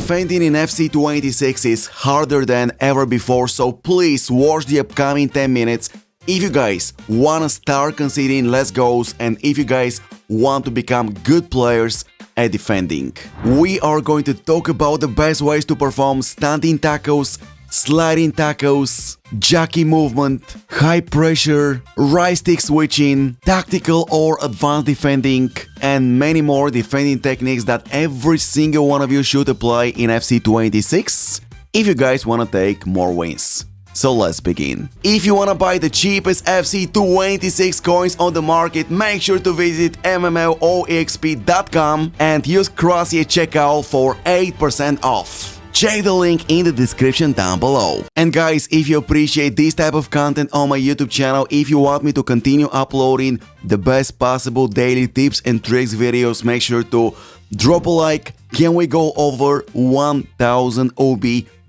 defending in FC26 is harder than ever before, so please watch the upcoming 10 minutes if you guys wanna start conceding less goals and if you guys want to become good players at defending. We are going to talk about the best ways to perform standing tackles, sliding tackles, jockey movement, high pressure, right stick switching, tactical or advanced defending, and many more defending techniques that every single one of you should apply in FC26 if you guys want to take more wins. So let's begin. If you wanna buy the cheapest FC26 coins on the market, make sure to visit mmloexp.com and use Crossy at checkout for 8% off. Check the link in the description down below. And guys, if you appreciate this type of content on my YouTube channel, if you want me to continue uploading the best possible daily tips and tricks videos, make sure to drop a like. Can we go over 1000 OB?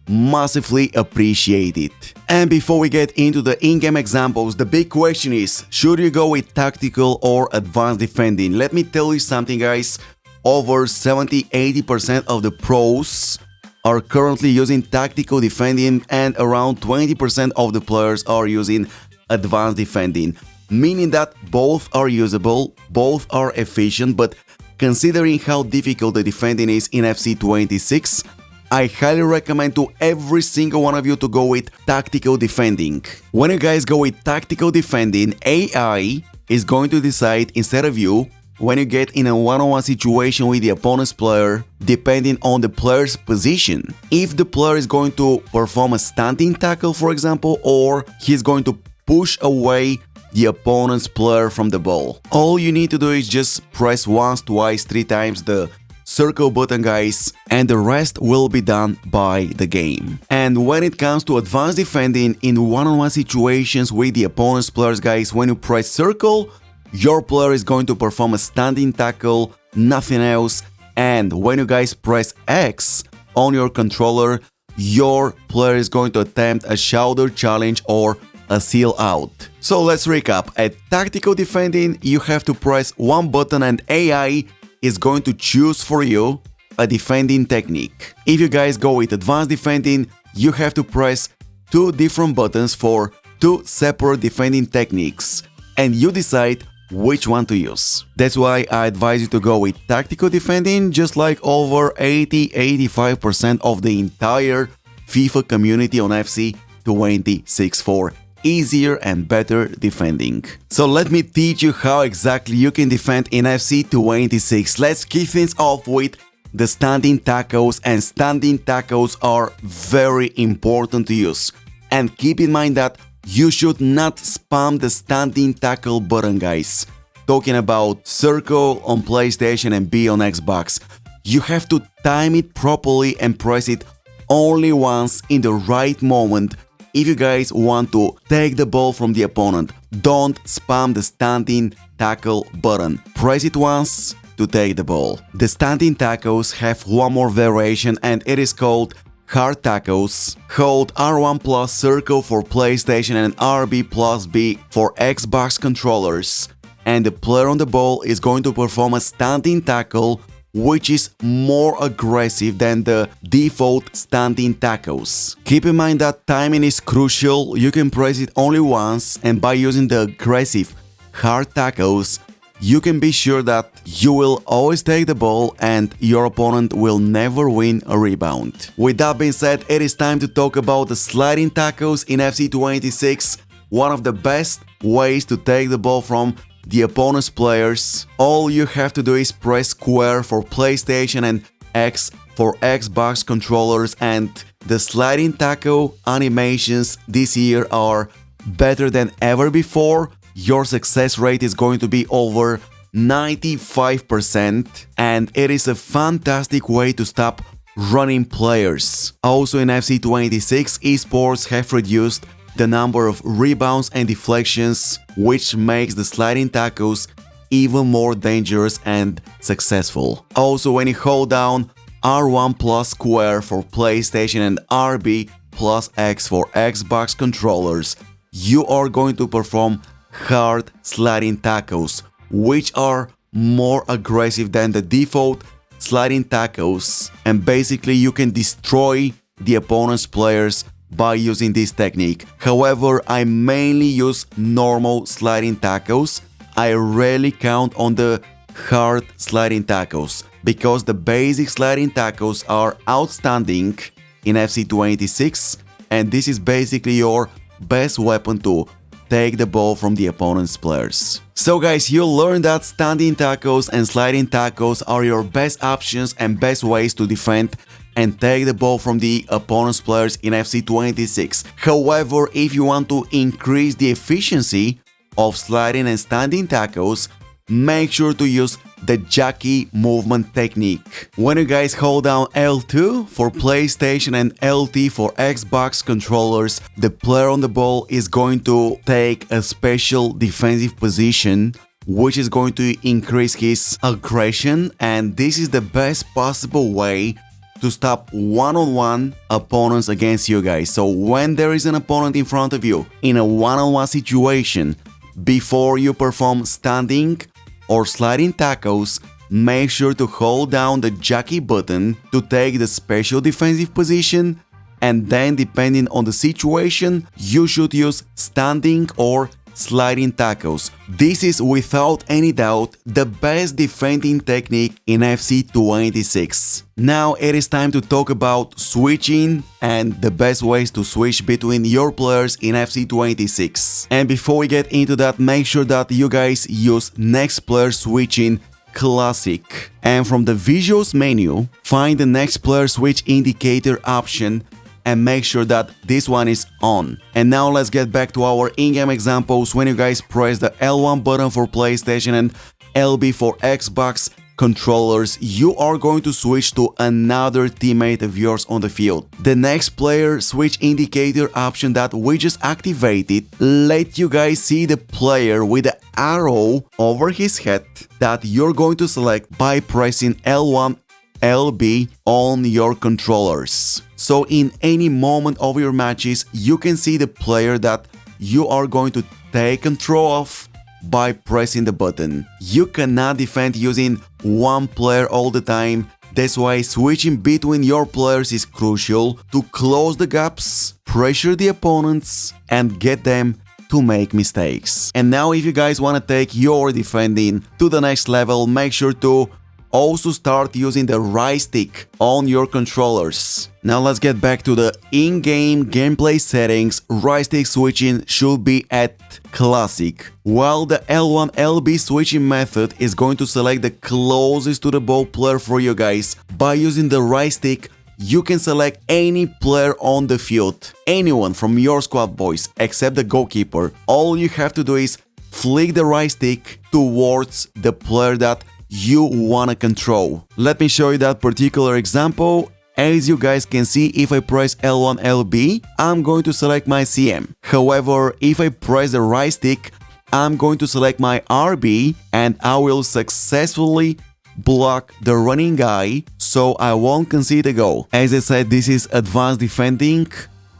Massively appreciate it. And before we get into the in-game examples, the big question is, should you go with tactical or advanced defending? Let me tell you something, guys. Over 70-80% of the pros are currently using tactical defending and around 20% of the players are using advanced defending, meaning that both are usable, both are efficient, but considering how difficult the defending is in FC26, I highly recommend to every single one of you to go with tactical defending. When you guys go with tactical defending, AI is going to decide instead of you when you get in a one-on-one situation with the opponent's player, depending on the player's position. If the player is going to perform a standing tackle, for example, or he's going to push away the opponent's player from the ball. All you need to do is just press once, twice, 3 times the circle button, guys, and the rest will be done by the game. And when it comes to advanced defending in one-on-one situations with the opponent's players, guys, when you press circle, your player is going to perform a standing tackle, nothing else. And when you guys press X on your controller, your player is going to attempt a shoulder challenge or a seal out. So let's recap. At tactical defending, you have to press one button and AI is going to choose for you a defending technique. If you guys go with advanced defending, you have to press 2 different buttons for 2 separate defending techniques and you decide which one to use. That's why I advise you to go with tactical defending, just like over 80-85% of the entire FIFA community on FC26 for easier and better defending. So let me teach you how exactly you can defend in FC26. Let's kick things off with the standing tackles, and standing tackles are very important to use. And keep in mind that you should not spam the standing tackle button, guys. Talking about circle on PlayStation and B on Xbox. You have to time it properly and press it only once in the right moment if you guys want to take the ball from the opponent. Don't spam the standing tackle button. Press it once to take the ball. The standing tackles have one more variation and it is called hard tackles. Hold R1 plus circle for PlayStation and RB plus B for Xbox controllers. And the player on the ball is going to perform a standing tackle which is more aggressive than the default standing tackles. Keep in mind that timing is crucial. You can press it only once, and by using the aggressive hard tackles, you can be sure that you will always take the ball and your opponent will never win a rebound. With that being said, it is time to talk about the sliding tackles in FC26, one of the best ways to take the ball from the opponent's players. All you have to do is press square for PlayStation and X for Xbox controllers, and the sliding tackle animations this year are better than ever before. Your success rate is going to be over 95%, and it is a fantastic way to stop running players. Also in FC26, esports have reduced the number of rebounds and deflections, which makes the sliding tackles even more dangerous and successful. Also, when you hold down R1 plus square for PlayStation and RB plus X for Xbox controllers, you are going to perform hard sliding tackles, which are more aggressive than the default sliding tackles, and basically you can destroy the opponent's players by using this technique. However, I mainly use normal sliding tackles. I rarely count on the hard sliding tackles because the basic sliding tackles are outstanding in FC 286, and this is basically your best weapon to take the ball from the opponent's players. So guys, you learned that standing tackles and sliding tackles are your best options and best ways to defend and take the ball from the opponent's players in FC 286. However, if you want to increase the efficiency of sliding and standing tackles, make sure to use the jockey movement technique. When you guys hold down L2 for PlayStation and LT for Xbox controllers, the player on the ball is going to take a special defensive position, which is going to increase his aggression, and this is the best possible way to stop one-on-one opponents against you guys. So when there is an opponent in front of you in a one-on-one situation, before you perform standing or sliding tackles, make sure to hold down the jockey button to take the special defensive position, and then depending on the situation, you should use standing or sliding tackles. This is without any doubt the best defending technique in FC 286. Now it is time to talk about switching and the best ways to switch between your players in FC 286. And before we get into that, make sure that you guys use Next Player Switching Classic. And from the Visuals menu, find the Next Player Switch Indicator option and make sure that this one is on. And now let's get back to our in-game examples. When you guys press the L1 button for PlayStation and LB for Xbox controllers, you are going to switch to another teammate of yours on the field. The Next Player Switch Indicator option that we just activated let you guys see the player with the arrow over his head that you're going to select by pressing L1 LB on your controllers. So in any moment of your matches, you can see the player that you are going to take control of by pressing the button. You cannot defend using one player all the time. That's why switching between your players is crucial to close the gaps, pressure the opponents, and get them to make mistakes. And now if you guys want to take your defending to the next level, make sure to also start using the right stick on your controllers. Now let's get back to the in-game gameplay settings. Right stick switching should be at classic, while the L1 LB switching method is going to select the closest to the ball player for you guys. By using the right stick, you can select any player on the field, anyone from your squad, boys, except the goalkeeper. All you have to do is flick the right stick towards the player that you want to control. Let me show you that particular example. As you guys can see, if I press L1 LB, I'm going to select my CM. However, if I press the right stick, I'm going to select my RB and I will successfully block the running guy, so I won't concede a goal. As I said, this is advanced defending.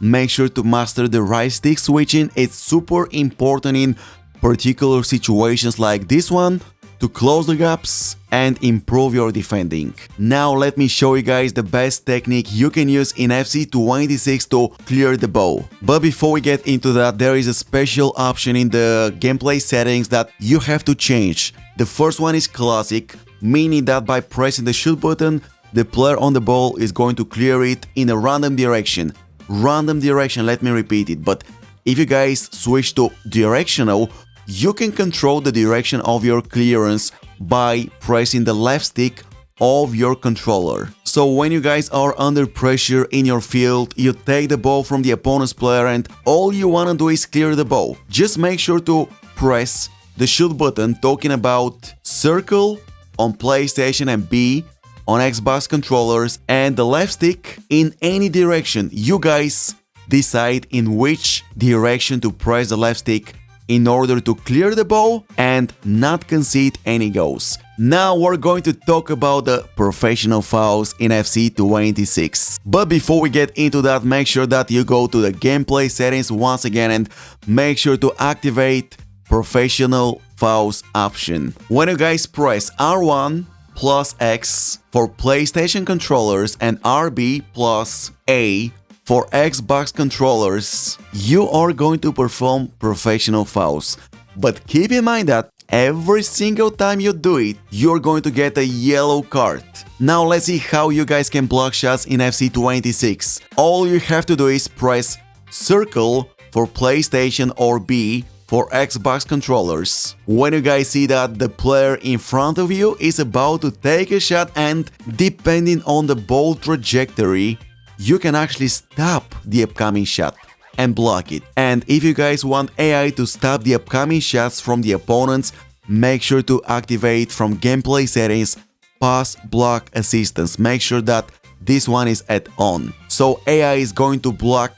Make sure to master the right stick switching. It's super important in particular situations like this one, to close the gaps and improve your defending. Now let me show you guys the best technique you can use in FC 286 to clear the ball. But before we get into that, there is a special option in the gameplay settings that you have to change. The first one is classic, meaning that by pressing the shoot button, the player on the ball is going to clear it in a random direction. Random direction, let me repeat it. But if you guys switch to directional, you can control the direction of your clearance by pressing the left stick of your controller. So when you guys are under pressure in your field, you take the ball from the opponent's player and all you want to do is clear the ball. Just make sure to press the shoot button, talking about circle on PlayStation and B on Xbox controllers, and the left stick in any direction. You guys decide in which direction to press the left stick in order to clear the ball and not concede any goals. Now we're going to talk about the professional fouls in FC 286. But before we get into that, make sure that you go to the gameplay settings once again and make sure to activate professional fouls option. When you guys press R1, plus X for PlayStation controllers and RB plus A for Xbox controllers, you are going to perform professional fouls. But keep in mind that every single time you do it, you're going to get a yellow card. Now let's see how you guys can block shots in FC26. All you have to do is press circle for PlayStation or B for Xbox controllers. When you guys see that the player in front of you is about to take a shot, and depending on the ball trajectory, you can actually stop the upcoming shot and block it. And if you guys want AI to stop the upcoming shots from the opponents, make sure to activate from gameplay settings pass block assistance. Make sure that this one is at on. So AI is going to block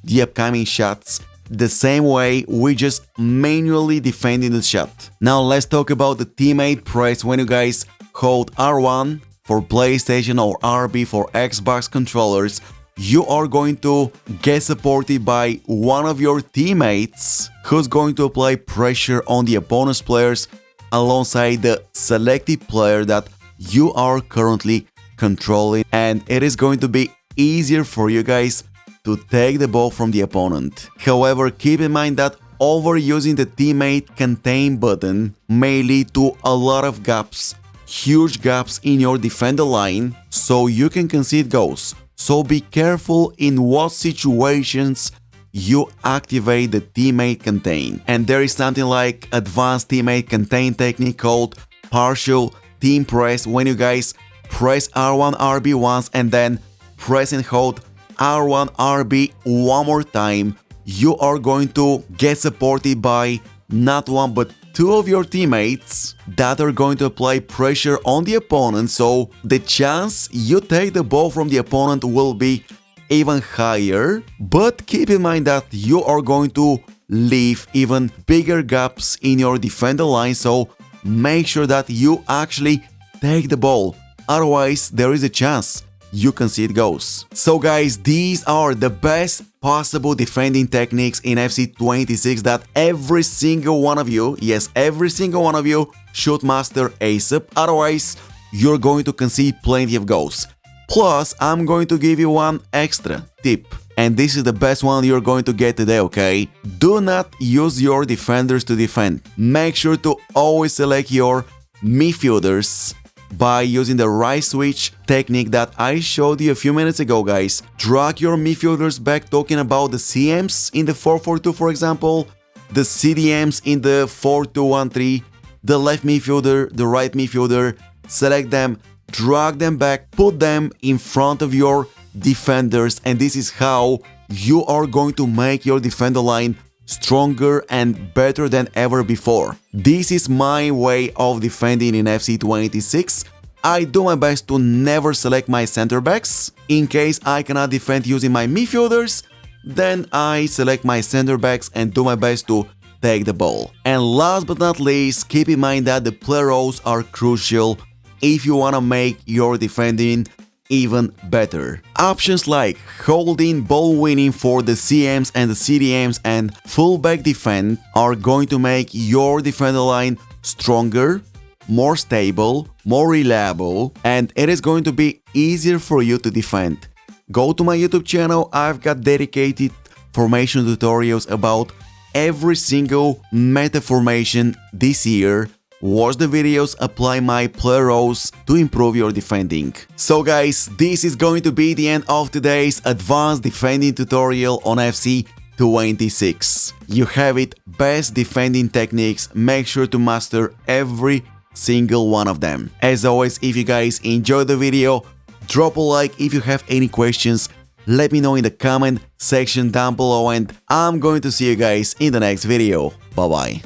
the upcoming shots the same way we just manually defending the shot. Now let's talk about the teammate press when you guys hold R1 for PlayStation or RB for Xbox controllers. You are going to get supported by one of your teammates who's going to apply pressure on the opponent's players alongside the selected player that you are currently controlling, and it is going to be easier for you guys to take the ball from the opponent. However, keep in mind that overusing the teammate contain button may lead to a lot of gaps, huge gaps in your defender line, so you can concede goals. So be careful in what situations you activate the teammate contain. And there is something like advanced teammate contain technique called partial team press, when you guys press R1 RB once and then press and hold R1 RB one more time. You are going to get supported by not one but two of your teammates that are going to apply pressure on the opponent, so the chance you take the ball from the opponent will be even higher. But keep in mind that you are going to leave even bigger gaps in your defender line, so make sure that you actually take the ball, otherwise there is a chance you concede goals. So guys, these are the best possible defending techniques in FC26 that every single one of you, yes, every single one of you should master ASAP, otherwise you're going to concede plenty of goals. Plus, I'm going to give you one extra tip, and this is the best one you're going to get today, okay? Do not use your defenders to defend. Make sure to always select your midfielders by using the right switch technique that I showed you a few minutes ago, guys. Drag your midfielders back, talking about the CMs in the 4-4-2, for example, the CDMs in the 4-2-1-3, the left midfielder, the right midfielder. Select them, drag them back, put them in front of your defenders, and this is how you are going to make your defender line stronger and better than ever before. This is my way of defending in FC26. I do my best to never select my center backs. In case I cannot defend using my midfielders, then I select my center backs and do my best to take the ball. And last but not least, keep in mind that the player roles are crucial if you want to make your defending even better. Options like holding, ball winning for the CMs and the CDMs, and fullback defend are going to make your defender line stronger, more stable, more reliable, and it is going to be easier for you to defend. Go to my YouTube channel, I've got dedicated formation tutorials about every single meta formation this year. Watch the videos, apply my player roles to improve your defending. So guys, this is going to be the end of today's advanced defending tutorial on FC26. You have it, best defending techniques, make sure to master every single one of them. As always, if you guys enjoyed the video, drop a like. If you have any questions, let me know in the comment section down below, and I'm going to see you guys in the next video. Bye bye.